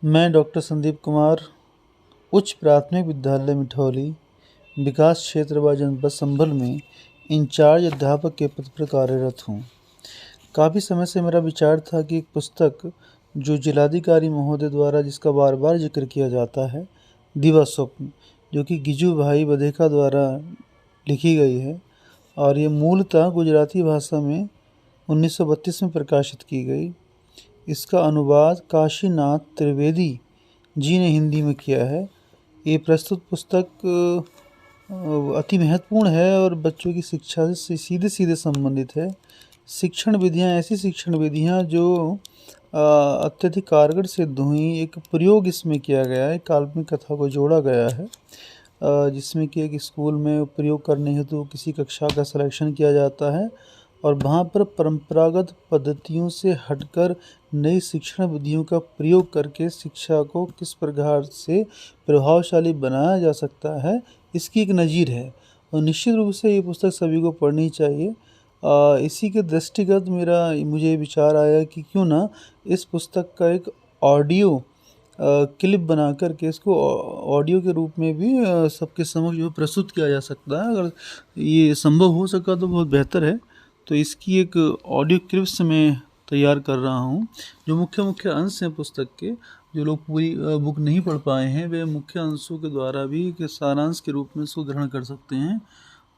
मैं डॉक्टर संदीप कुमार, उच्च प्राथमिक विद्यालय मिठौली, विकास क्षेत्र व जनपद संभल में इंचार्ज अध्यापक के पद पर कार्यरत हूँ। काफ़ी समय से मेरा विचार था कि एक पुस्तक जो जिलाधिकारी महोदय द्वारा जिसका बार बार जिक्र किया जाता है, दिवा स्वप्न, जो कि गिजू भाई बधेका द्वारा लिखी गई है और ये मूलतः गुजराती भाषा में 1932 में प्रकाशित की गई। इसका अनुवाद काशीनाथ त्रिवेदी जी ने हिंदी में किया है। ये प्रस्तुत पुस्तक अति महत्वपूर्ण है और बच्चों की शिक्षा से सीधे सीधे संबंधित है। शिक्षण विधियाँ, ऐसी शिक्षण विधियाँ जो अत्यधिक कारगर सिद्ध हुई, एक प्रयोग इसमें किया गया है, काल्पनिक कथा को जोड़ा गया है, जिसमें कि एक स्कूल में प्रयोग करने हेतु तो किसी कक्षा का सिलेक्शन किया जाता है और वहाँ पर परंपरागत पद्धतियों से हटकर नई शिक्षण विधियों का प्रयोग करके शिक्षा को किस प्रकार से प्रभावशाली बनाया जा सकता है, इसकी एक नज़ीर है और निश्चित रूप से ये पुस्तक सभी को पढ़नी चाहिए। इसी के दृष्टिगत मुझे विचार आया कि क्यों ना इस पुस्तक का एक ऑडियो क्लिप बना करके इसको ऑडियो के रूप में भी सबके समक्ष जो प्रस्तुत किया जा सकता है। अगर ये संभव हो सका तो बहुत बेहतर है। तो इसकी एक ऑडियो क्लिप्स मैं तैयार कर रहा हूँ। जो मुख्य मुख्य अंश हैं पुस्तक के, जो लोग पूरी बुक नहीं पढ़ पाए हैं, वे मुख्य अंशों के द्वारा भी एक सारांश के रूप में इसको ग्रहण कर सकते हैं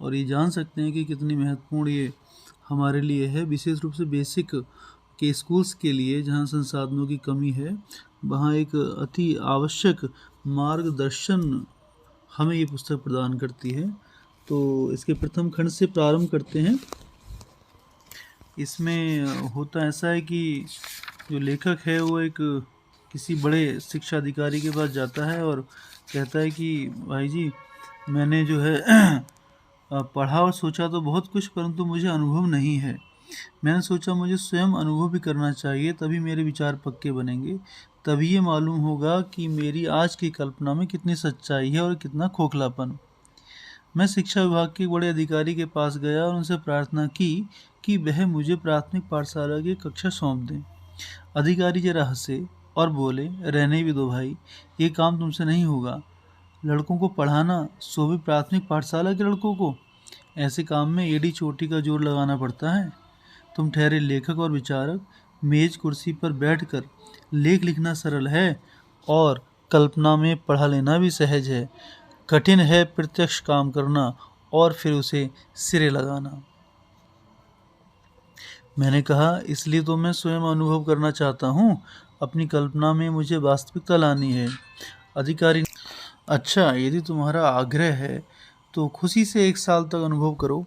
और ये जान सकते हैं कि कितनी महत्वपूर्ण ये हमारे लिए है। विशेष रूप से बेसिक के स्कूल्स के लिए, जहाँ संसाधनों की कमी है, वहाँ एक अति आवश्यक मार्गदर्शन हमें ये पुस्तक प्रदान करती है। तो इसके प्रथम खंड से प्रारंभ करते हैं। इसमें होता ऐसा है कि जो लेखक है वो एक किसी बड़े शिक्षा अधिकारी के पास जाता है और कहता है कि भाई जी, मैंने जो है पढ़ा और सोचा तो बहुत कुछ, परंतु मुझे अनुभव नहीं है। मैंने सोचा मुझे स्वयं अनुभव भी करना चाहिए, तभी मेरे विचार पक्के बनेंगे, तभी ये मालूम होगा कि मेरी आज की कल्पना में कितनी सच्चाई है और कितना खोखलापन। मैं शिक्षा विभाग के बड़े अधिकारी के पास गया और उनसे प्रार्थना की कि वह मुझे प्राथमिक पाठशाला की कक्षा सौंप दें। अधिकारी जरा हंसे और बोले, रहने भी दो भाई, ये काम तुमसे नहीं होगा। लड़कों को पढ़ाना, सो भी प्राथमिक पाठशाला के लड़कों को, ऐसे काम में एड़ी चोटी का जोर लगाना पड़ता है। तुम ठहरे लेखक और विचारक, मेज कुर्सी पर बैठकर लेख लिखना सरल है और कल्पना में पढ़ा लेना भी सहज है। कठिन है प्रत्यक्ष काम करना और फिर उसे सिरे लगाना। मैंने कहा, इसलिए तो मैं स्वयं अनुभव करना चाहता हूँ, अपनी कल्पना में मुझे वास्तविकता लानी है। अधिकारी, अच्छा, यदि तुम्हारा आग्रह है तो खुशी से 1 साल तक अनुभव करो।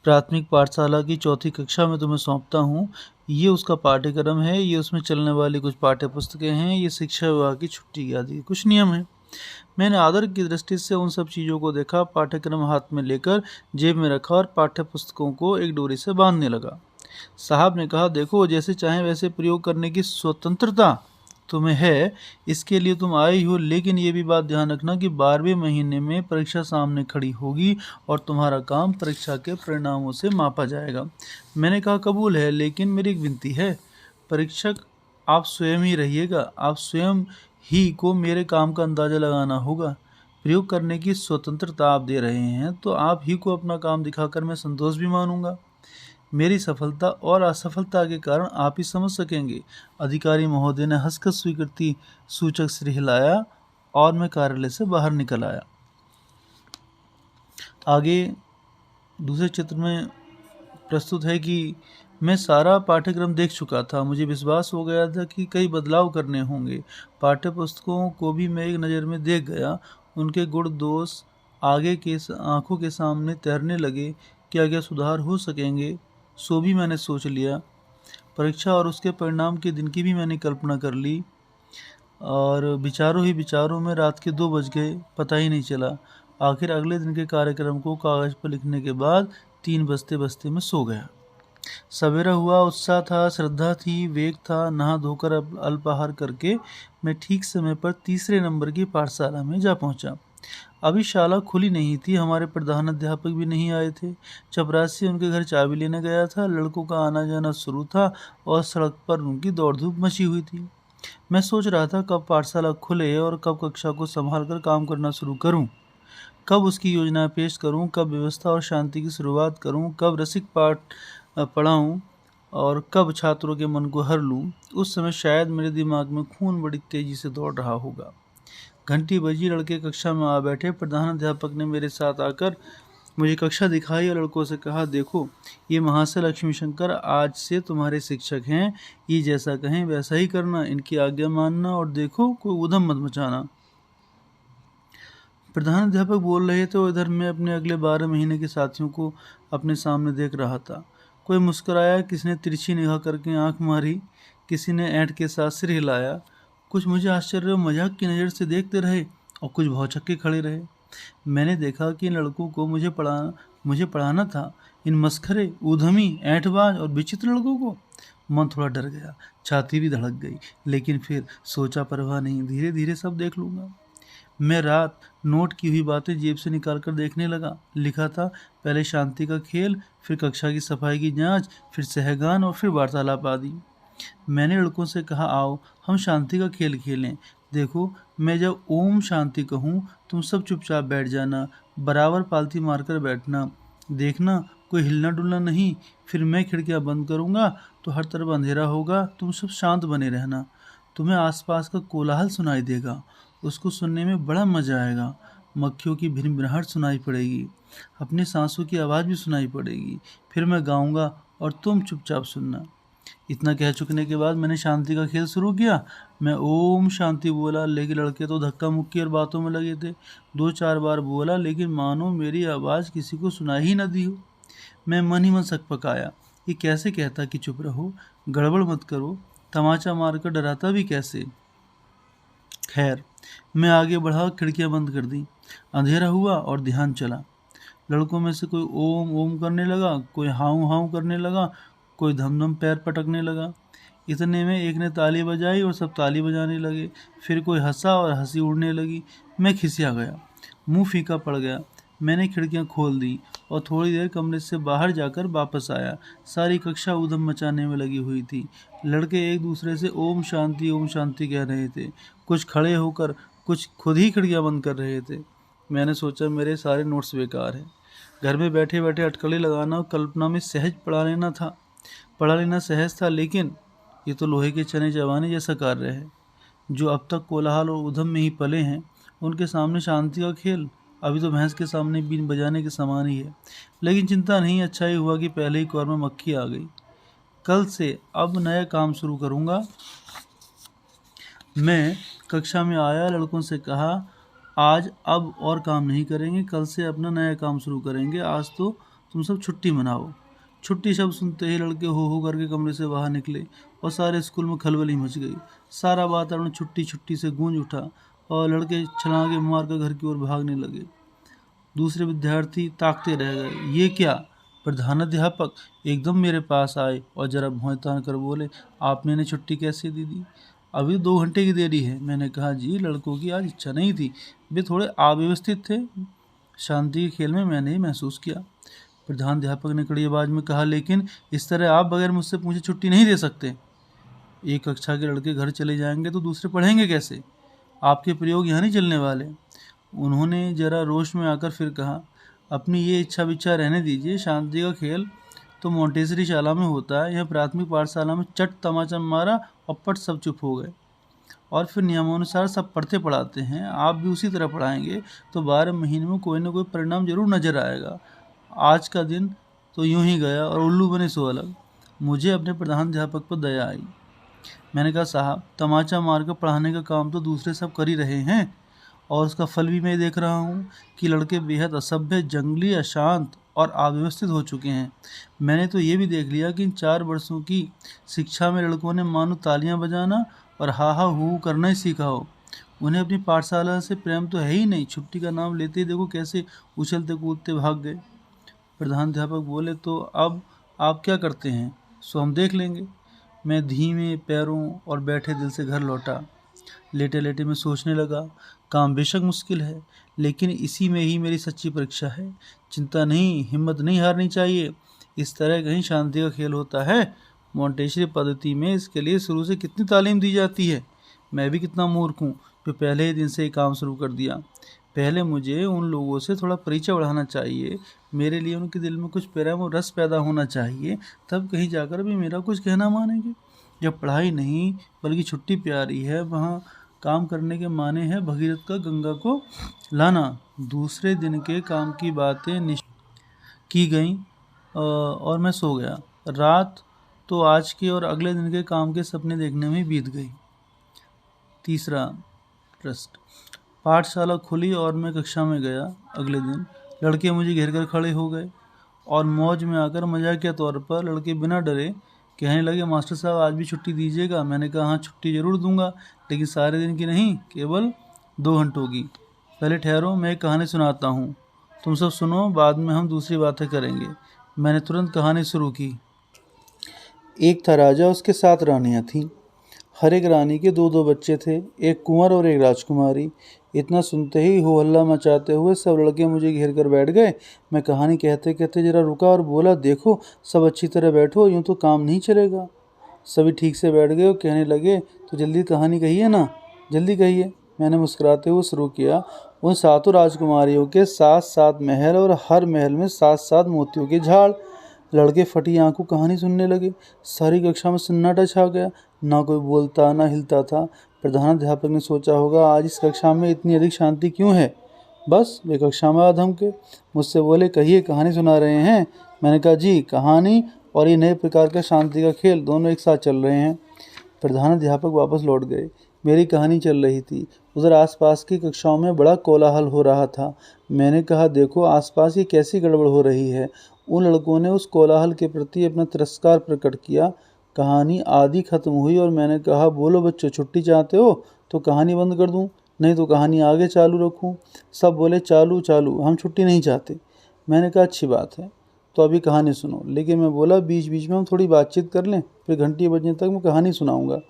प्राथमिक पाठशाला की 4ठी कक्षा में तुम्हें सौंपता हूँ। ये उसका पाठ्यक्रम है, ये उसमें चलने वाली कुछ पाठ्य पुस्तकें हैं, ये शिक्षा विभाग की छुट्टी की आदि कुछ नियम हैं। मैंने आदर की दृष्टि से उन सब चीज़ों को देखा, पाठ्यक्रम हाथ में लेकर जेब में रखा और पाठ्य पुस्तकों को एक डोरी से बांधने लगा। साहब ने कहा, देखो, जैसे चाहें वैसे प्रयोग करने की स्वतंत्रता तुम्हें है, इसके लिए तुम आई हो, लेकिन ये भी बात ध्यान रखना कि 12वें महीने में परीक्षा सामने खड़ी होगी और तुम्हारा काम परीक्षा के परिणामों से मापा जाएगा। मैंने कहा, कबूल है, लेकिन मेरी एक विनती है, परीक्षक आप स्वयं ही रहिएगा, आप स्वयं ही को मेरे काम का अंदाज़ा लगाना होगा। प्रयोग करने की स्वतंत्रता आप दे रहे हैं तो आप ही को अपना काम दिखाकर मैं संतोष भी मानूंगा। मेरी सफलता और असफलता के कारण आप ही समझ सकेंगे। अधिकारी महोदय ने हंसकर स्वीकृति सूचक सिर हिलाया और मैं कार्यालय से बाहर निकल आया। आगे दूसरे चित्र में प्रस्तुत है कि मैं सारा पाठ्यक्रम देख चुका था। मुझे विश्वास हो गया था कि कई बदलाव करने होंगे। पाठ्य पुस्तकों को भी मैं एक नज़र में देख गया। उनके गुण दोष आगे के आंखों के सामने तैरने लगे। क्या क्या सुधार हो सकेंगे, सो भी मैंने सोच लिया। परीक्षा और उसके परिणाम के दिन की भी मैंने कल्पना कर ली और विचारों ही विचारों में रात के 2 बज गए, पता ही नहीं चला। आखिर अगले दिन के कार्यक्रम को कागज़ पर लिखने के बाद 3 बजते बजते मैं सो गया। सवेरा हुआ, उत्साह था, श्रद्धा थी, वेग था। नहा धोकर अल्पाहार करके मैं ठीक समय पर 3रे नंबर की पाठशाला में जा पहुंचा। अभी शाला खुली नहीं थी, हमारे प्रधान अध्यापक भी नहीं आए थे। चपरासी उनके घर चाबी लेने गया था। लड़कों का आना जाना शुरू था और सड़क पर उनकी दौड़ धूप मची हुई थी। मैं सोच रहा था कब पाठशाला खुले और कब कक्षा को संभाल कर काम करना शुरू करूं, कब उसकी योजना पेश करूं, कब व्यवस्था और शांति की शुरुआत करूं, कब रसिक पाठ पढ़ाऊं और कब छात्रों के मन को हर लूं। उस समय शायद मेरे दिमाग में खून बड़ी तेजी से दौड़ रहा होगा। घंटी बजी, लड़के कक्षा में आ बैठे। प्रधान अध्यापक ने मेरे साथ आकर मुझे कक्षा दिखाई और लड़कों से कहा, देखो ये महाशय लक्ष्मी शंकर आज से तुम्हारे शिक्षक हैं। ये जैसा कहें वैसा ही करना, इनकी आज्ञा मानना और देखो कोई उधम मत मचाना। प्रधान अध्यापक बोल रहे थे और इधर मैं अपने अगले 12 महीने के साथियों को अपने सामने देख रहा था। कोई मुस्कुराया, किसी ने तिरछी निगाह करके आंख मारी, किसी ने ऐंठ के साथ सिर हिलाया। कुछ मुझे आश्चर्य और मजाक की नज़र से देखते रहे और कुछ भौचक्के खड़े रहे। मैंने देखा कि इन लड़कों को मुझे पढ़ाना था। इन मस्खरे, ऊधमी, ऐंठबाज और विचित्र लड़कों को। मन थोड़ा डर गया, छाती भी धड़क गई, लेकिन फिर सोचा परवाह नहीं, धीरे धीरे सब देख लूँगा। मैं रात नोट की हुई बातें जेब से निकालकर देखने लगा। लिखा था, पहले शांति का खेल, फिर कक्षा की सफाई की जांच, फिर सहगान और फिर वार्तालाप आदि। मैंने लड़कों से कहा, आओ हम शांति का खेल खेलें। देखो मैं जब ओम शांति कहूँ तुम सब चुपचाप बैठ जाना, बराबर पालती मारकर बैठना, देखना कोई हिलना डुलना नहीं। फिर मैं खिड़कियाँ बंद करूँगा तो हर तरफ अंधेरा होगा, तुम सब शांत बने रहना। तुम्हें आसपास का कोलाहल सुनाई देगा, उसको सुनने में बड़ा मजा आएगा। मक्खियों की भिनभिनाहट सुनाई पड़ेगी, अपनी सांसों की आवाज़ भी सुनाई पड़ेगी। फिर मैं गाऊंगा और तुम चुपचाप सुनना। इतना कह चुकने के बाद मैंने शांति का खेल शुरू किया। मैं ओम शांति बोला, लेकिन लड़के तो धक्का मुक्की और बातों में लगे थे। 2-4 बार बोला, लेकिन मानो मेरी आवाज़ किसी को सुनाई ही न दी हो। मैं मन ही मन सकपकाया, ये कैसे कहता कि चुप रहो, गड़बड़ मत करो, तमाचा मारकर डराता भी कैसे। खैर मैं आगे बढ़ा, खिड़कियां बंद कर दी। अंधेरा हुआ और ध्यान चला। लड़कों में से कोई ओम ओम करने लगा, कोई हाउ हाउ करने लगा, कोई धम धम पैर पटकने लगा। इतने में एक ने ताली बजाई और सब ताली बजाने लगे। फिर कोई हंसा और हंसी उड़ने लगी। मैं खिसिया गया, मुंह फीका पड़ गया। मैंने खिड़कियां खोल दी और थोड़ी देर कमरे से बाहर जाकर वापस आया। सारी कक्षा ऊधम मचाने में लगी हुई थी। लड़के एक दूसरे से ओम शांति कह रहे थे। कुछ खड़े होकर, कुछ खुद ही खिड़कियां बंद कर रहे थे। मैंने सोचा मेरे सारे नोट्स बेकार हैं। घर में बैठे बैठे अटकलें लगाना और कल्पना में सहज पढ़ा लेना सहज था, लेकिन ये तो लोहे के चने चबाने जैसा कार्य है। जो अब तक कोलाहल और उधम में ही पले हैं, उनके सामने शांति का खेल अभी तो भैंस के सामने बीन बजाने के समान ही है। लेकिन चिंता नहीं, अच्छा ही हुआ कि पहले ही कौर में मक्खी आ गई। कल से अब नया काम शुरू करूँगा। मैं कक्षा में आया, लड़कों से कहा, आज अब और काम नहीं करेंगे, कल से अपना नया काम शुरू करेंगे। आज तो तुम सब छुट्टी मनाओ। छुट्टी शब्द सुनते ही लड़के हो करके कमरे से बाहर निकले और सारे स्कूल में खलबली मच गई। सारा वातावरण छुट्टी छुट्टी से गूंज उठा और लड़के छलांगे मारकर घर की ओर भागने लगे। दूसरे विद्यार्थी ताकते रह गए। ये क्या? प्रधानाध्यापक एकदम मेरे पास आए और जरा भौं तान कर बोले, आपने इन्हें छुट्टी कैसे दे दी? अभी 2 घंटे की देरी है। मैंने कहा, जी लड़कों की आज इच्छा नहीं थी, वे थोड़े अव्यवस्थित थे। शांति के खेल में मैंने ही महसूस किया। प्रधानाध्यापक ने कड़ी आवाज में कहा, लेकिन इस तरह आप बगैर मुझसे पूछे छुट्टी नहीं दे सकते। एक कक्षा के लड़के घर चले जाएंगे तो दूसरे पढ़ेंगे कैसे? आपके प्रयोग यहाँ नहीं चलने वाले। उन्होंने जरा रोश में आकर फिर कहा, अपनी ये इच्छा विच्छा रहने दीजिए। शांति का खेल तो मोंटेसरी शाला में होता है, यह प्राथमिक पाठशाला में चट तमाचा मारा और पट सब चुप हो गए। और फिर नियमानुसार सब पढ़ते पढ़ाते हैं, आप भी उसी तरह पढ़ाएंगे तो 12 महीने में कोई ना कोई परिणाम जरूर नजर आएगा। आज का दिन तो यूं ही गया और उल्लू बने सो अलग। मुझे अपने प्रधानाध्यापक पर दया आई। मैंने कहा, साहब तमाचा मारकर पढ़ाने का काम तो दूसरे सब कर ही रहे हैं और उसका फल भी मैं देख रहा हूँ कि लड़के बेहद असभ्य, जंगली, अशांत और अव्यवस्थित हो चुके हैं। मैंने तो ये भी देख लिया कि इन 4 वर्षों की शिक्षा में लड़कों ने मानो तालियां बजाना और हा हा हू करना ही सीखा हो। उन्हें अपनी पाठशाला से प्रेम तो है ही नहीं। छुट्टी का नाम लेते ही देखो कैसे उछलते कूदते भाग गए। प्रधानाध्यापक बोले, तो अब आप क्या करते हैं सो हम देख लेंगे। मैं धीमे पैरों और बैठे दिल से घर लौटा। लेटे लेटे मैं सोचने लगा, काम बेशक मुश्किल है, लेकिन इसी में ही मेरी सच्ची परीक्षा है। चिंता नहीं, हिम्मत नहीं हारनी चाहिए। इस तरह कहीं शांति का खेल होता है? मोंटेसरी पद्धति में इसके लिए शुरू से कितनी तालीम दी जाती है। मैं भी कितना मूर्ख हूँ जो पहले ही दिन से ही काम शुरू कर दिया। पहले मुझे उन लोगों से थोड़ा परिचय बढ़ाना चाहिए, मेरे लिए उनके दिल में कुछ प्रेम और रस पैदा होना चाहिए, तब कहीं जाकर भी मेरा कुछ कहना मानेंगे। जब पढ़ाई नहीं बल्कि छुट्टी प्यारी है, वहाँ काम करने के माने हैं भगीरथ का गंगा को लाना। दूसरे दिन के काम की बातें की गई और मैं सो गया। रात तो आज के और अगले दिन के काम के सपने देखने में बीत गई। तीसरा पृष्ठ। पाठशाला खुली और मैं कक्षा में गया। अगले दिन लड़के मुझे घेर कर खड़े हो गए और मौज में आकर मजाकिया तौर पर लड़के बिना डरे कहने लगे, मास्टर साहब आज भी छुट्टी दीजिएगा। मैंने कहा, हाँ छुट्टी ज़रूर दूंगा, लेकिन सारे दिन की नहीं, केवल 2 घंटों की। पहले ठहरो, मैं एक कहानी सुनाता हूँ, तुम सब सुनो, बाद में हम दूसरी बातें करेंगे। मैंने तुरंत कहानी शुरू की। एक था राजा, उसके 7 रानियाँ थीं। हर एक रानी के 2-2 बच्चे थे, एक कुंवर और एक राजकुमारी। इतना सुनते ही हो हल्ला मचाते हुए सब लड़के मुझे घेर कर बैठ गए। मैं कहानी कहते कहते जरा रुका और बोला, देखो सब अच्छी तरह बैठो, यूँ तो काम नहीं चलेगा। सभी ठीक से बैठ गए और कहने लगे, तो जल्दी कहानी कहिए ना, जल्दी कहिए। मैंने मुस्कुराते हुए शुरू किया। उन 7 राजकुमारियों के 7-7 महल और हर महल में 7-7 मोतियों के झाड़। लड़के फटी आंखों कहानी सुनने लगे। सारी कक्षा में सन्नाटा छा गया, ना कोई बोलता ना हिलता था। प्रधानाध्यापक ने सोचा होगा, आज इस कक्षा में इतनी अधिक शांति क्यों है। बस वे कक्षा में आधम के मुझसे बोले, कहिए कहानी सुना रहे हैं। मैंने कहा, जी कहानी और ये नए प्रकार का शांति का खेल दोनों एक साथ चल रहे हैं। प्रधानाध्यापक वापस लौट गए। मेरी कहानी चल रही थी। उधर आसपास की कक्षाओं में बड़ा कोलाहल हो रहा था। मैंने कहा, देखो आसपास ये कैसी गड़बड़ हो रही है। उन लड़कों ने उस कोलाहल के प्रति अपना तिरस्कार प्रकट किया। कहानी आधी खत्म हुई और मैंने कहा, बोलो बच्चों, छुट्टी चाहते हो तो कहानी बंद कर दूं, नहीं तो कहानी आगे चालू रखूं। सब बोले, चालू चालू, हम छुट्टी नहीं चाहते। मैंने कहा, अच्छी बात है, तो अभी कहानी सुनो। लेकिन मैं बोला, बीच बीच में हम थोड़ी बातचीत कर लें, फिर घंटी बजने तक मैं कहानी सुनाऊंगा।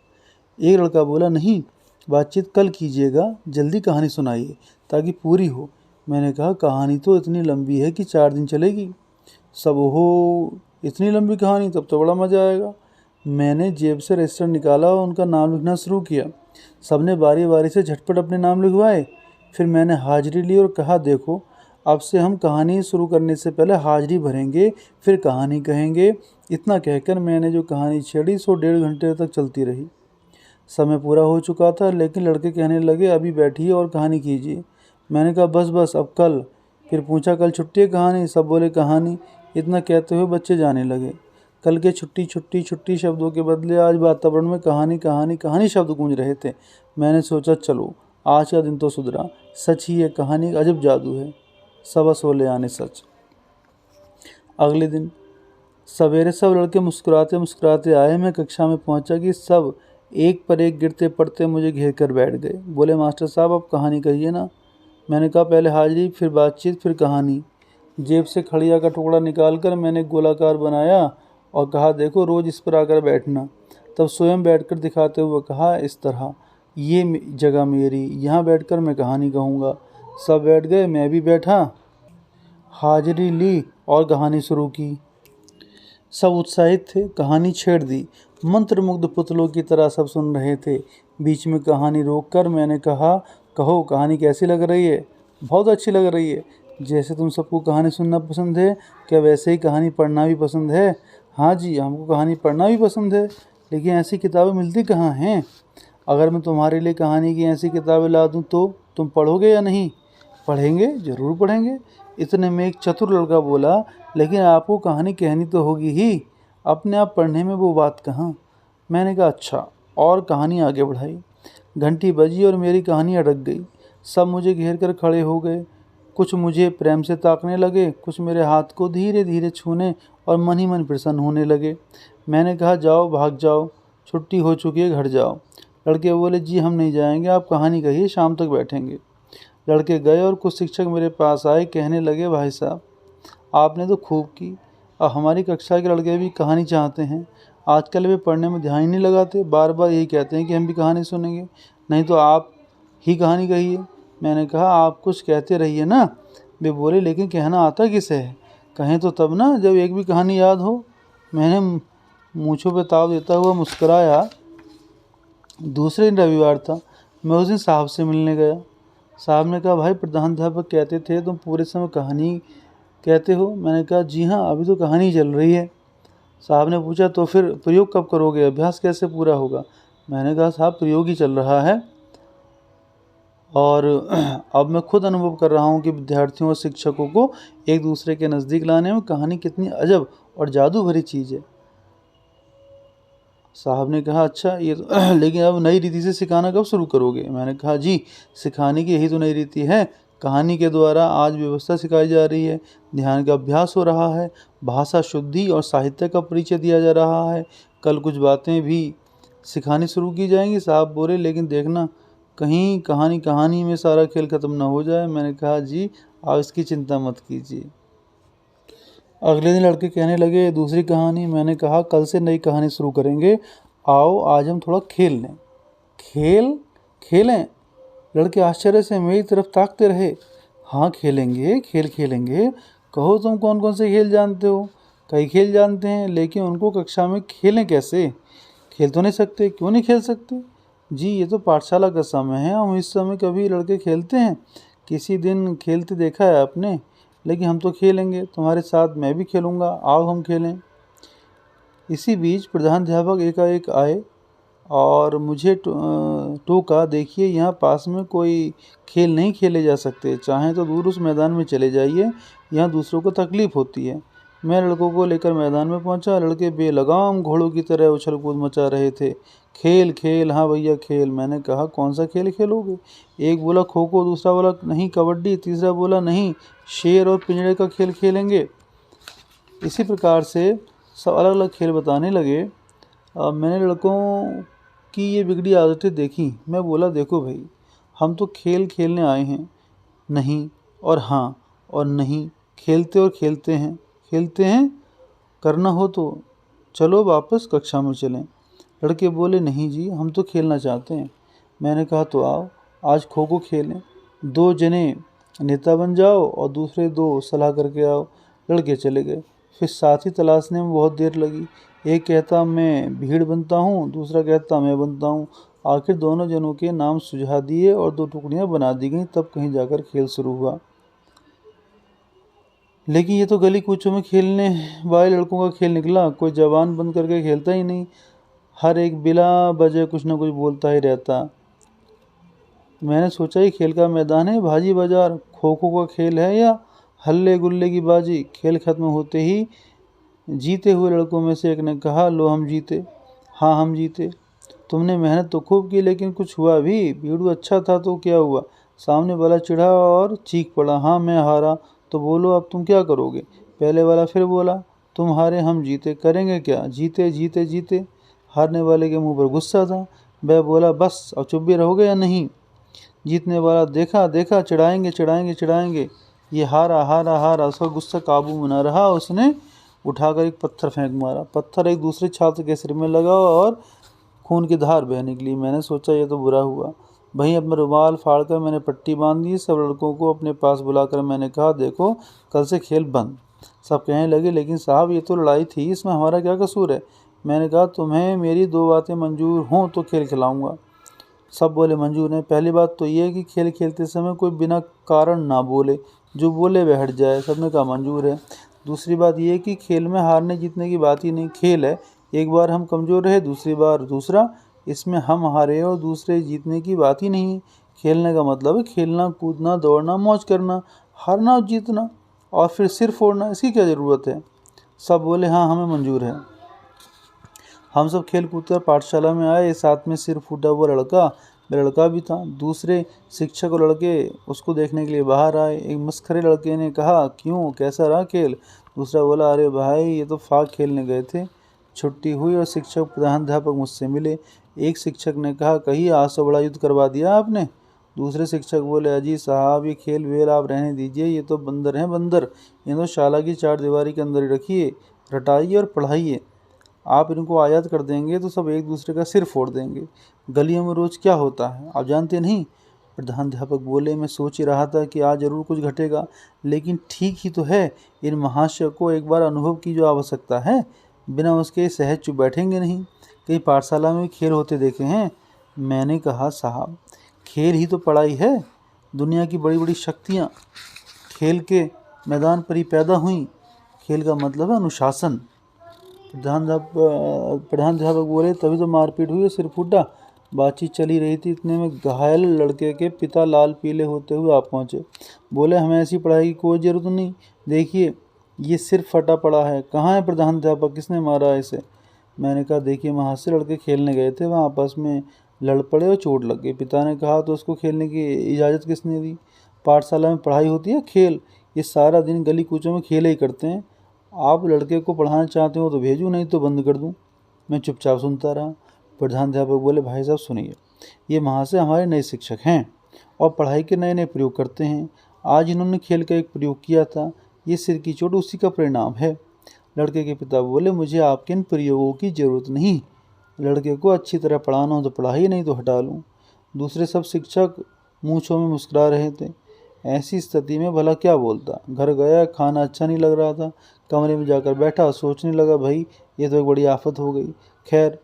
एक लड़का बोला, नहीं, बातचीत कल कीजिएगा, जल्दी कहानी सुनाइए ताकि पूरी हो। मैंने कहा, कहानी तो इतनी लंबी है कि 4 दिन चलेगी। सब, हो इतनी लंबी कहानी, तब तो बड़ा मज़ा आएगा। मैंने जेब से रजिस्टर निकाला और उनका नाम लिखना शुरू किया। सबने बारी बारी से झटपट अपने नाम लिखवाए। फिर मैंने हाजिरी ली और कहा, देखो अब से हम कहानी शुरू करने से पहले हाजिरी भरेंगे, फिर कहानी कहेंगे। इतना कहकर मैंने जो कहानी छेड़ी सो 1.5 घंटे तक चलती रही। समय पूरा हो चुका था, लेकिन लड़के कहने लगे, अभी बैठिए और कहानी कीजिए। मैंने कहा, बस बस, अब कल। फिर पूछा, कल छुट्टी है कहानी। सब बोले, कहानी। इतना कहते हुए बच्चे जाने लगे। कल के छुट्टी छुट्टी छुट्टी शब्दों के बदले आज वातावरण में कहानी कहानी कहानी शब्द गूंज रहे थे। मैंने सोचा, चलो आज का दिन तो सुधरा। सच ही है, कहानी एक अजब जादू है, सबस हो ले आने सच। अगले दिन सवेरे सब लड़के मुस्कुराते मुस्कुराते आए। मैं कक्षा में पहुंचा कि सब एक पर एक गिरते पड़ते मुझे घेर कर बैठ गए। बोले, मास्टर साहब अब कहानी कहिए ना। मैंने कहा, पहले हाजिरी, फिर बातचीत, फिर कहानी। जेब से खड़िया का टुकड़ा निकालकर मैंने गोलाकार बनाया और कहा, देखो रोज़ इस पर आकर बैठना। तब स्वयं बैठकर दिखाते हुए कहा, इस तरह, ये जगह मेरी, यहाँ बैठकर मैं कहानी कहूँगा। सब बैठ गए, मैं भी बैठा, हाजिरी ली और कहानी शुरू की। सब उत्साहित थे, कहानी छेड़ दी। मंत्रमुग्ध पुतलों की तरह सब सुन रहे थे। बीच में कहानी रोककर मैंने कहा, कहो कहानी कैसी लग रही है। बहुत अच्छी लग रही है। जैसे तुम सबको कहानी सुनना पसंद है, क्या वैसे ही कहानी पढ़ना भी पसंद है। हाँ जी, हमको कहानी पढ़ना भी पसंद है, लेकिन ऐसी किताबें मिलती कहाँ हैं। अगर मैं तुम्हारे लिए कहानी की ऐसी किताबें ला दूँ तो तुम पढ़ोगे या नहीं। पढ़ेंगे, ज़रूर पढ़ेंगे। इतने में एक चतुर लड़का बोला, लेकिन आपको कहानी कहनी तो होगी ही, अपने आप पढ़ने में वो बात कहाँ। मैंने कहा, अच्छा, और कहानी आगे बढ़ाई। घंटी बजी और मेरी कहानी अटक गई। सब मुझे घेर कर खड़े हो गए। कुछ मुझे प्रेम से ताकने लगे, कुछ मेरे हाथ को धीरे धीरे छूने और मन ही मन प्रसन्न होने लगे। मैंने कहा, जाओ, भाग जाओ, छुट्टी हो चुकी है, घर जाओ। लड़के बोले, जी हम नहीं जाएंगे, आप कहानी कहिए, शाम तक बैठेंगे। लड़के गए और कुछ शिक्षक मेरे पास आए, कहने लगे, भाई साहब आपने तो खूब की, अब हमारी कक्षा के लड़के भी कहानी चाहते हैं। आजकल वे पढ़ने में ध्यान ही नहीं लगाते, बार बार यही कहते हैं कि हम भी कहानी सुनेंगे, नहीं तो आप ही कहानी कहिए। मैंने कहा, आप कुछ कहते रहिए ना। वे बोले, लेकिन कहना आता किसे है, कहें तो तब ना, जब एक भी कहानी याद हो। मैंने मूँछों पे ताव देता हुआ मुस्कुराया दूसरे दिन रविवार था। मैं उस दिन साहब से मिलने गया। साहब ने कहा, भाई प्रधानाध्यापक कहते थे तुम पूरे समय कहानी कहते हो। मैंने कहा, जी हाँ, अभी तो कहानी चल रही है। साहब ने पूछा, तो फिर प्रयोग कब करोगे, अभ्यास कैसे पूरा होगा। मैंने कहा, साहब प्रयोग ही चल रहा है और अब मैं खुद अनुभव कर रहा हूँ कि विद्यार्थियों और शिक्षकों को एक दूसरे के नज़दीक लाने में कहानी कितनी अजब और जादू भरी चीज़ है। साहब ने कहा, अच्छा ये तो लेकिन अब नई रीति से सिखाना कब शुरू करोगे। मैंने कहा, जी सिखाने की यही तो नई रीति है। कहानी के द्वारा आज व्यवस्था सिखाई जा रही है, ध्यान का अभ्यास हो रहा है, भाषा शुद्धि और साहित्य का परिचय दिया जा रहा है। कल कुछ बातें भी सिखानी शुरू की जाएंगी। साहब बोले, लेकिन देखना कहीं कहानी में सारा खेल खत्म ना हो जाए। मैंने कहा, जी आप इसकी चिंता मत कीजिए। अगले दिन लड़के कहने लगे, दूसरी कहानी। मैंने कहा, कल से नई कहानी शुरू करेंगे, आओ आज हम थोड़ा खेल लें। खेल खेलें? लड़के आश्चर्य से मेरी तरफ ताकते रहे। हाँ खेलेंगे, खेल खेलेंगे। कहो तुम कौन कौन से खेल जानते हो। कई खेल जानते हैं, लेकिन उनको कक्षा में खेलें कैसे। खेल तो नहीं सकते। क्यों नहीं खेल सकते। जी ये तो पाठशाला का समय है, हम इस समय कभी लड़के खेलते हैं। किसी दिन खेलते देखा है आपने। लेकिन हम तो खेलेंगे, तुम्हारे साथ मैं भी खेलूँगा, आओ हम खेलें। इसी बीच प्रधानाध्यापक एकाएक आए और मुझे टोका, देखिए यहाँ पास में कोई खेल नहीं खेले जा सकते, चाहें तो दूर उस मैदान में चले जाइए, यहाँ दूसरों को तकलीफ होती है। मैं लड़कों को लेकर मैदान में पहुंचा। लड़के बेलगाम घोड़ों की तरह उछल कूद मचा रहे थे। खेल खेल, हाँ भैया खेल। मैंने कहा, कौन सा खेल खेलोगे। एक बोला खो खो, दूसरा बोला नहीं कबड्डी, तीसरा बोला नहीं शेर और पिंजड़े का खेल खेलेंगे। इसी प्रकार से सब अलग अलग खेल बताने लगे। मैंने लड़कों की ये बिगड़ी आदतें देखी। मैं बोला, देखो भाई, हम तो खेल खेलने आए हैं। नहीं और हाँ और नहीं, खेलते और खेलते हैं। खेलते हैं, करना हो तो चलो वापस कक्षा में चलें। लड़के बोले, नहीं जी हम तो खेलना चाहते हैं। मैंने कहा, तो आओ आज खो खो खेलें। 2 जने नेता बन जाओ और दूसरे 2 सलाह करके आओ। लड़के चले गए। फिर साथी तलाशने में बहुत देर लगी। एक कहता मैं भीड़ बनता हूँ, दूसरा कहता मैं बनता हूँ। आखिर दोनों जनों के नाम सुझा दिए और 2 टुकड़ियाँ बना दी गईं। तब कहीं जाकर खेल शुरू हुआ। लेकिन ये तो गली कूचों में खेलने वाले लड़कों का खेल निकला। कोई जवान बंद करके खेलता ही नहीं, हर एक बिला वजह कुछ न कुछ बोलता ही रहता। मैंने सोचा ये खेल का मैदान है, भाजी बाजार खो खो का खेल है या हल्ले गुल्ले की बाजी। खेल खत्म होते ही जीते हुए लड़कों में से एक ने कहा, लो हम जीते। हाँ हम जीते। तुमने मेहनत तो खूब की, लेकिन कुछ हुआ भी। बीड़ू अच्छा था तो क्या हुआ। सामने वाला चिढ़ा और चीख पड़ा, हाँ मैं हारा। तो बोलो अब तुम क्या करोगे। पहले वाला फिर बोला, तुम हारे हम जीते, करेंगे क्या। जीते जीते जीते। हारने वाले के मुंह पर गुस्सा था। वह बोला, बस अब चुप भी रहोगे या नहीं। जीतने वाला, देखा देखा, चिढ़ाएंगे चिढ़ाएंगे चिढ़ाएंगे। ये हारा हारा हारा। उसका गुस्सा काबू में न रहा, उसने उठाकर एक पत्थर फेंक मारा। पत्थर एक दूसरे छात्र के सिर में लगा और खून की धार बह निकली। मैंने सोचा ये तो बुरा हुआ। वहीं अपना रुमाल फाड़कर मैंने पट्टी बांध दी। सब लड़कों को अपने पास बुलाकर मैंने कहा, देखो कल से खेल बंद। सब कहने लगे, लेकिन साहब ये तो लड़ाई थी, इसमें हमारा क्या कसूर है। मैंने कहा, तुम्हें मेरी 2 बातें मंजूर हों तो खेल खिलाऊंगा। सब बोले, मंजूर है। पहली बात तो ये है कि खेल खेलते समय कोई बिना कारण ना बोले, जो बोले वह हट जाए। सबने कहा मंजूर है। दूसरी बात ये है कि खेल में हारने जीतने की बात ही नहीं, खेल है, एक बार हम कमज़ोर रहे, दूसरी बार दूसरा, इसमें हम हारे और दूसरे जीतने की बात ही नहीं। खेलने का मतलब है खेलना, कूदना, दौड़ना, मौज करना। हारना और जीतना और फिर सिर फोड़ना, इसकी क्या ज़रूरत है। सब बोले, हाँ हमें मंजूर है। हम सब खेल कूद कर पाठशाला में आए। साथ में सिर फूटा हुआ लड़का भी था। दूसरे शिक्षक और लड़के उसको देखने के लिए बाहर आए। एक मस्खरे लड़के ने कहा, क्यों, कैसा रहा खेल। दूसरा बोला, अरे भाई ये तो फाग खेलने गए थे। छुट्टी हुई और शिक्षक प्रधानाध्यापक मुझसे मिले। एक शिक्षक ने कहा, कहीं आज तो बड़ा युद्ध करवा दिया आपने। दूसरे शिक्षक बोले, अजी साहब ये खेल वेल आप रहने दीजिए, ये तो बंदर हैं बंदर। इन्हें तो शाला की 4 दीवारी के अंदर ही रखिए, रटाइए और पढ़ाइए। आप इनको आज़ाद कर देंगे तो सब एक दूसरे का सिर फोड़ देंगे। गलियों में रोज़ क्या होता है आप जानते नहीं। प्रधानाध्यापक बोले, मैं सोच ही रहा था कि आज जरूर कुछ घटेगा, लेकिन ठीक ही तो है, इन महाशय को एक बार अनुभव की जो आवश्यकता है, बिना उसके सहज चुप बैठेंगे नहीं। कई पाठशाला में भी खेल होते देखे हैं। मैंने कहा, साहब खेल ही तो पढ़ाई है। दुनिया की बड़ी बड़ी शक्तियाँ खेल के मैदान पर ही पैदा हुई। खेल का मतलब है अनुशासन। प्रधानाध्यापक बोले, तभी तो मारपीट हुई और सिर फूटा। बातचीत चली रही थी, इतने में घायल लड़के के पिता लाल पीले होते हुए आ पहुंचे। बोले, हमें ऐसी पढ़ाई की कोई जरूरत नहीं, देखिए ये सिर्फ फटा पड़ा है। कहाँ है प्रधानाध्यापक, किसने मारा इसे? मैंने कहा, देखिए वहाँ से लड़के खेलने गए थे, वहाँ आपस में लड़ पड़े और चोट लग गई। पिता ने कहा, तो उसको खेलने की इजाज़त किसने दी? पाठशाला में पढ़ाई होती है खेल? ये सारा दिन गली कूचों में खेल ही करते हैं। आप लड़के को पढ़ाना चाहते हो तो भेजो, नहीं तो बंद कर दूँ। मैं चुपचाप सुनता रहा। प्रधानाध्यापक बोले, भाई साहब सुनिए, ये महाशय हमारे नए शिक्षक हैं और पढ़ाई के नए नए प्रयोग करते हैं। आज इन्होंने खेल का एक प्रयोग किया था, ये सिर की चोट उसी का परिणाम है। लड़के के पिता बोले, मुझे आपके इन प्रयोगों की ज़रूरत नहीं। लड़के को अच्छी तरह पढ़ाना हो तो पढ़ाई, नहीं तो हटा लूँ। दूसरे सब शिक्षक मूँछों में मुस्कुरा रहे थे। ऐसी स्थिति में भला क्या बोलता। घर गया, खाना अच्छा नहीं लग रहा था। कमरे में जाकर बैठा, सोचने लगा, भाई ये तो एक बड़ी आफत हो गई। खैर,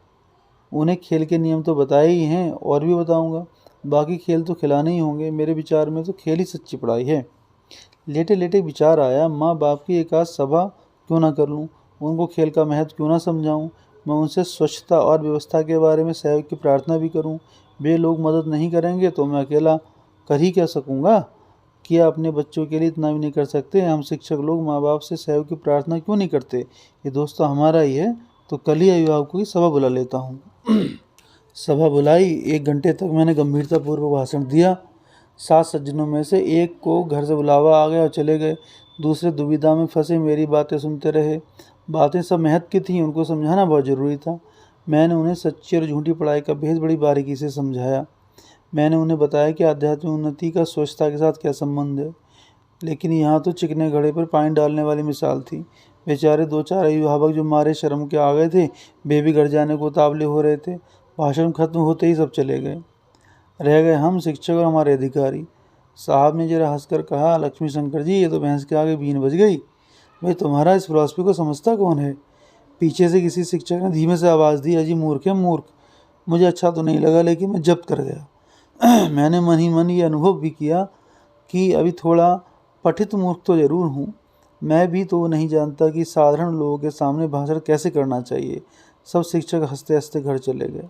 उन्हें खेल के नियम तो बताए ही हैं, और भी बताऊंगा। बाकी खेल तो खिलाने ही होंगे। मेरे विचार में तो खेल ही सच्ची पढ़ाई है। लेटे लेटे विचार आया, माँ बाप की एक आध सभा क्यों ना कर लूँ, उनको खेल का महत्व क्यों ना समझाऊँ। मैं उनसे स्वच्छता और व्यवस्था के बारे में सहयोग की प्रार्थना भी करूँ। वे लोग मदद नहीं करेंगे तो मैं अकेला कर ही क्या सकूँगा। क्या अपने बच्चों के लिए इतना भी नहीं कर सकते? हम शिक्षक लोग माँ बाप से सहयोग की प्रार्थना क्यों नहीं करते? ये दोस्त तो हमारा ही है, तो कल ही अभिभावकों की सभा बुला लेता हूँ। सभा बुलाई। 1 घंटे तक मैंने गंभीरतापूर्वक भाषण दिया। 7 सज्जनों में से एक को घर से बुलावा आ गया और चले गए। दूसरे दुविधा में फंसे मेरी बातें सुनते रहे। बातें सब महत्व की थीं, उनको समझाना बहुत ज़रूरी था। मैंने उन्हें सच्ची और झूठी पढ़ाई का भेद बड़ी बारीकी से समझाया। मैंने उन्हें बताया कि आध्यात्मिक उन्नति का स्वच्छता के साथ क्या संबंध है। लेकिन यहाँ तो चिकने घड़े पर पानी डालने वाली मिसाल थी। बेचारे 2-4 अभिभावक जो मारे शर्म के आ गए थे, वे भी घर जाने को उतावले हो रहे थे। भाषण खत्म होते ही सब चले गए। रह गए हम शिक्षक और हमारे अधिकारी। साहब ने जरा हंसकर कहा, लक्ष्मी शंकर जी, ये तो भैंस के आगे बीन बज गई। भाई तुम्हारा इस फिलॉसफी को समझता कौन है? पीछे से किसी शिक्षक ने धीमे से आवाज़ दी, अजी मूर्ख है मूर्ख। मुझे अच्छा तो नहीं लगा, लेकिन मैं जब्त कर गया। मैंने मन ही मन ये अनुभव भी किया कि अभी थोड़ा पठित मूर्ख तो ज़रूर हूँ। मैं भी तो नहीं जानता कि साधारण लोगों के सामने भाषण कैसे करना चाहिए। सब शिक्षक हंसते हंसते घर चले गए।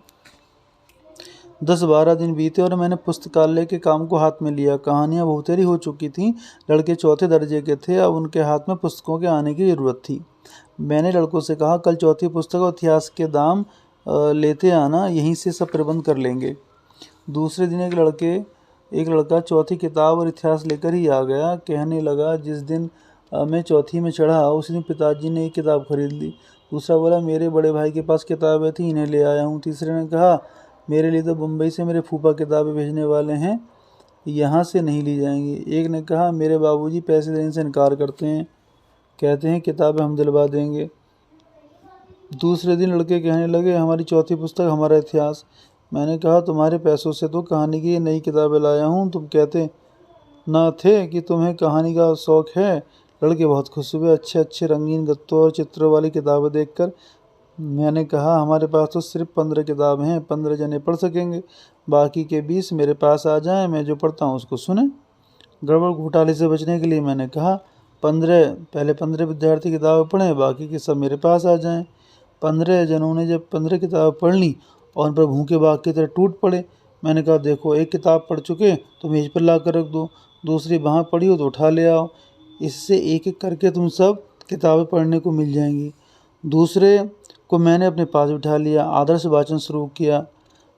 10-12 दिन बीते और मैंने पुस्तकालय के काम को हाथ में लिया। कहानियाँ बहुतेरी हो चुकी थीं। लड़के 4थे दर्जे के थे, अब उनके हाथ में पुस्तकों के आने की ज़रूरत थी। मैंने लड़कों से कहा, कल 4थी पुस्तक और इतिहास के दाम लेते आना, यहीं से सब प्रबंध कर लेंगे। दूसरे दिन एक लड़का 4थी किताब और इतिहास लेकर ही आ गया। कहने लगा, जिस दिन मैं 4थी में चढ़ा उसी दिन पिताजी ने एक किताब खरीद ली। दूसरा बोला, मेरे बड़े भाई के पास किताबें थी, इन्हें ले आया हूँ। तीसरे ने कहा, मेरे लिए तो बम्बई से मेरे फूफा किताबें भेजने वाले हैं, यहाँ से नहीं ली जाएंगी। एक ने कहा, मेरे बाबूजी पैसे देने से इनकार करते हैं, कहते हैं किताबें हम दिलवा देंगे। दूसरे दिन लड़के कहने लगे, हमारी 4थी पुस्तक हमारा इतिहास। मैंने कहा, तुम्हारे पैसों से तो कहानी की नई किताबें लाया हूँ, तुम कहते ना थे कि तुम्हें कहानी का शौक़ है। लड़के बहुत खुश हुए अच्छे अच्छे रंगीन गत्तों और चित्रों वाली किताबें देखकर। मैंने कहा, हमारे पास तो सिर्फ 15 किताबें हैं, 15 जने पढ़ सकेंगे। बाकी के 20 मेरे पास आ जाएं, मैं जो पढ़ता हूँ उसको सुने। गड़बड़ घोटाले से बचने के लिए मैंने कहा, 15 विद्यार्थी किताबें पढ़ें, बाकी के सब मेरे पास आ जाएं। 15 जनों ने जब 15 किताबें पढ़ ली और उन पर भूखे बाघ की तरह टूट पड़े। मैंने कहा, देखो एक किताब पढ़ चुके तो मेज पर ला कर रख दो, दूसरी वहाँ पढ़ी हो तो उठा ले आओ। इससे एक एक करके तुम सब किताबें पढ़ने को मिल जाएंगी। दूसरे को मैंने अपने पास बिठा लिया, आदर्श वाचन शुरू किया।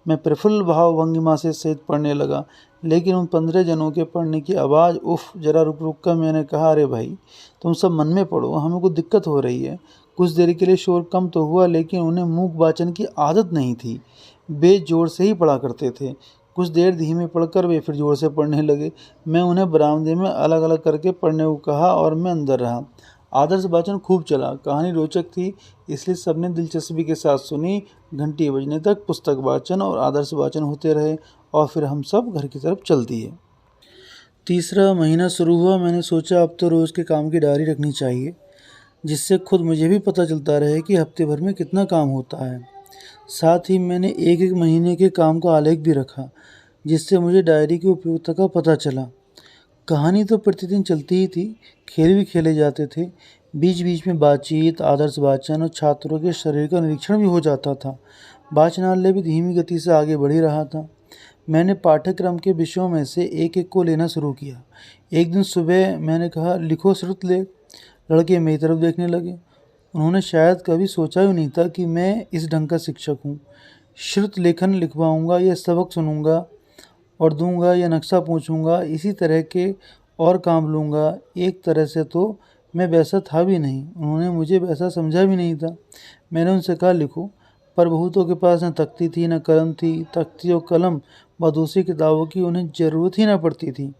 मैं प्रफुल्ल भाव भंगिमा से सहित पढ़ने लगा, लेकिन उन 15 जनों के पढ़ने की आवाज़, उफ, जरा रुक रुक कर मैंने कहा, अरे भाई तुम सब मन में पढ़ो, हमें कुछ दिक्कत हो रही है। कुछ देर के लिए शोर कम तो हुआ, लेकिन उन्हें मूक वाचन की आदत नहीं थी। वे जोर से ही पढ़ा करते थे। कुछ देर धीमे पढ़कर वे फिर जोर से पढ़ने लगे। मैं उन्हें बरामदे में अलग अलग करके पढ़ने को कहा और मैं अंदर रहा। आदर्श वाचन खूब चला। कहानी रोचक थी, इसलिए सबने दिलचस्पी के साथ सुनी। घंटी बजने तक पुस्तक वाचन और आदर्श वाचन होते रहे और फिर हम सब घर की तरफ चल दिए। तीसरा महीना शुरू हुआ। मैंने सोचा अब तो रोज़ के काम की डायरी रखनी चाहिए, जिससे खुद मुझे भी पता चलता रहे कि हफ्ते भर में कितना काम होता है। साथ ही मैंने एक एक महीने के काम का आलेख भी रखा, जिससे मुझे डायरी की उपयोगिता का पता चला। कहानी तो प्रतिदिन चलती ही थी, खेल भी खेले जाते थे, बीच बीच में बातचीत, आदर्श वाचन और छात्रों के शरीर का निरीक्षण भी हो जाता था। वाचनालय भी धीमी गति से आगे बढ़ ही रहा था। मैंने पाठ्यक्रम के विषयों में से एक एक को लेना शुरू किया। एक दिन सुबह मैंने कहा, लिखो श्रुतलेख। लड़के मेरी तरफ देखने लगे। उन्होंने शायद कभी सोचा भी नहीं था कि मैं इस ढंग का शिक्षक हूँ। श्रुत लेखन लिखवाऊँगा या सबक सुनूंगा और दूंगा या नक्शा पूछूंगा, इसी तरह के और काम लूँगा। एक तरह से तो मैं वैसा था भी नहीं, उन्होंने मुझे वैसा समझा भी नहीं था। मैंने उनसे कहा, लिखो। पर बहुतों के पास न तख्ती थी न कलम थी। तख्ती और कलम व दूसरी किताबों की उन्हें ज़रूरत ही न पड़ती थी।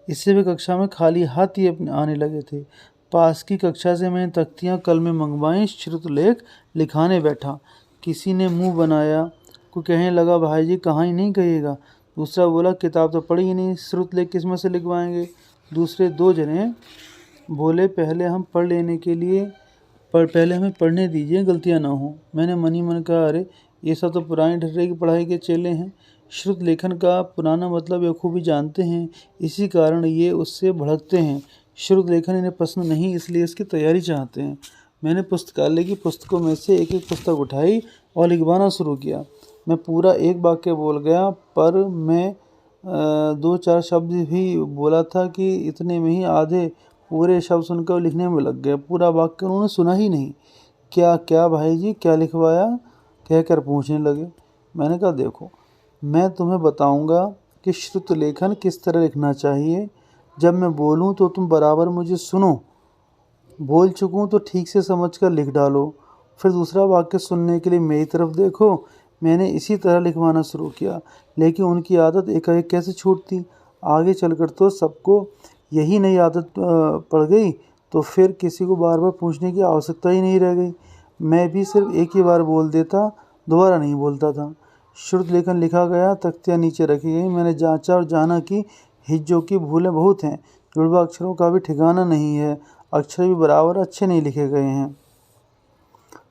इससे वे कक्षा में खाली हाथ ही आने लगे थे। पास की कक्षा से मैंने तख्तियाँ कलमें मंगवाईं, श्रुतलेख लिखाने बैठा। किसी ने मुंह बनाया, कोई कहने लगा, भाई जी कहानी नहीं कहिएगा। दूसरा बोला, किताब तो पढ़ी ही नहीं, श्रुतलेख किस में से लिखवाएंगे। दूसरे दो जने बोले, पहले हमें पढ़ने दीजिए, गलतियां ना हो। मैंने मनी मन कहा, अरे ये सब तो पुरानी ढर्रे की पढ़ाई के चेले हैं। श्रुत लेखन का पुराना मतलब बखूबी जानते हैं, इसी कारण ये उससे भड़कते हैं। श्रुत लेखन इन्हें पसंद नहीं, इसलिए इसकी तैयारी चाहते हैं। मैंने पुस्तकालय की पुस्तकों में से एक एक पुस्तक उठाई और लिखवाना शुरू किया। मैं पूरा एक वाक्य बोल गया, पर मैं 2-4 शब्द भी बोला था कि इतने में ही आधे पूरे शब्द सुनकर लिखने में लग गए। पूरा वाक्य उन्होंने सुना ही नहीं। क्या क्या भाई जी, क्या लिखवाया, कहकर पूछने लगे। मैंने कहा, देखो, मैं तुम्हें बताऊंगा कि श्रुत लेखन किस तरह लिखना चाहिए। जब मैं बोलूं तो तुम बराबर मुझे सुनो। बोल चुकूं तो ठीक से समझकर लिख डालो। फिर दूसरा वाक्य सुनने के लिए मेरी तरफ देखो। मैंने इसी तरह लिखवाना शुरू किया, लेकिन उनकी आदत एकाएक कैसे छूटती। आगे चलकर तो सबको यही नई आदत पड़ गई, तो फिर किसी को बार बार पूछने की आवश्यकता ही नहीं रह गई। मैं भी सिर्फ एक ही बार बोल देता, दोबारा नहीं बोलता था। श्रुत लेखन लिखा गया, तख्तियाँ नीचे रखी गई। मैंने जांचा और जाना कि हिज्जों की भूलें बहुत हैं, जुड़वा अक्षरों का भी ठिकाना नहीं है, अक्षर भी बराबर अच्छे नहीं लिखे गए हैं।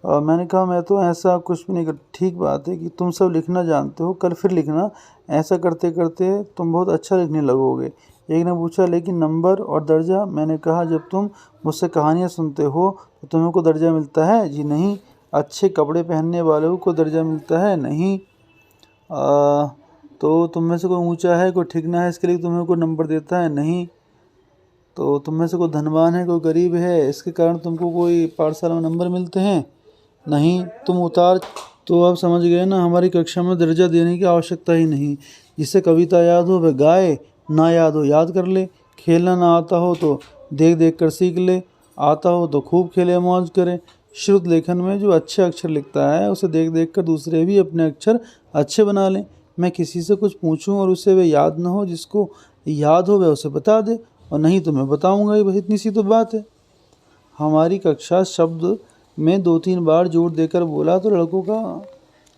और मैंने कहा, मैं तो ऐसा कुछ भी नहीं कर। ठीक बात है कि तुम सब लिखना जानते हो, कल फिर लिखना। ऐसा करते करते तुम बहुत अच्छा लिखने लगोगे। एक ने पूछा, लेकिन नंबर और दर्जा। मैंने कहा, जब तुम मुझसे कहानियाँ सुनते हो तो तुम्हें को दर्जा मिलता है? जी नहीं। अच्छे कपड़े पहनने वालों को दर्जा मिलता है? नहीं। तो तुम में से कोई ऊंचा है, कोई ठिकना है, इसके लिए तुम्हें को नंबर देता है? नहीं। तो तुम में से कोई धनवान है, कोई गरीब है, इसके कारण तुमको कोई पाठशाला में नंबर मिलते हैं? नहीं। तुम उतार। तो अब समझ गए ना, हमारी कक्षा में दर्जा देने की आवश्यकता ही नहीं। जिसे कविता याद हो वह गाए, ना याद हो याद कर ले। खेलना ना आता हो तो देख देख कर सीख ले, आता हो तो खूब खेले मौज करे। श्रुत लेखन में जो अच्छे अक्षर लिखता है, उसे देख देख कर दूसरे भी अपने अक्षर अच्छे बना लें। मैं किसी से कुछ पूछूं और उसे वह याद ना हो, जिसको याद हो वह उसे बता दे, और नहीं तो मैं बताऊंगा ही, बस इतनी सी तो बात है। हमारी कक्षा शब्द में 2-3 बार जोर देकर बोला तो लड़कों का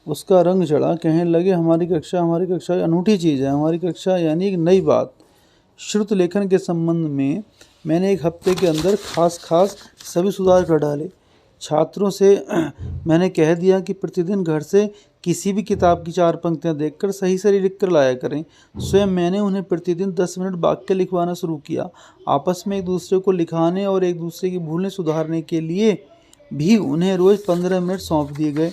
उसका रंग चढ़ा। कहने लगे, हमारी कक्षा अनूठी चीज़ है, हमारी कक्षा यानी एक नई बात। श्रुत लेखन के संबंध में मैंने एक हफ्ते के अंदर खास सभी सुधार कर डाले। छात्रों से मैंने कह दिया कि प्रतिदिन घर से किसी भी किताब की 4 पंक्तियां देखकर सही सही लिख कर लाया करें। स्वयं मैंने उन्हें प्रतिदिन 10 मिनट वाक्य लिखवाना शुरू किया। आपस में एक दूसरे को लिखाने और एक दूसरे की भूलें सुधारने के लिए भी उन्हें रोज़ 15 मिनट सौंप दिए गए।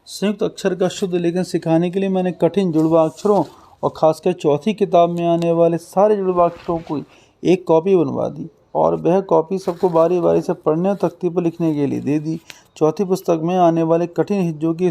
संयुक्त अक्षर का शुद्ध लेखन सिखाने के लिए मैंने कठिन जुड़वा अक्षरों और खासकर चौथी किताब में आने वाले सारे जुड़वा अक्षरों को एक कॉपी बनवा दी, और वह कॉपी सबको बारी बारी से पढ़ने और तख्ती पर लिखने के लिए दे दी। चौथी पुस्तक में आने वाले कठिन हिज्जों की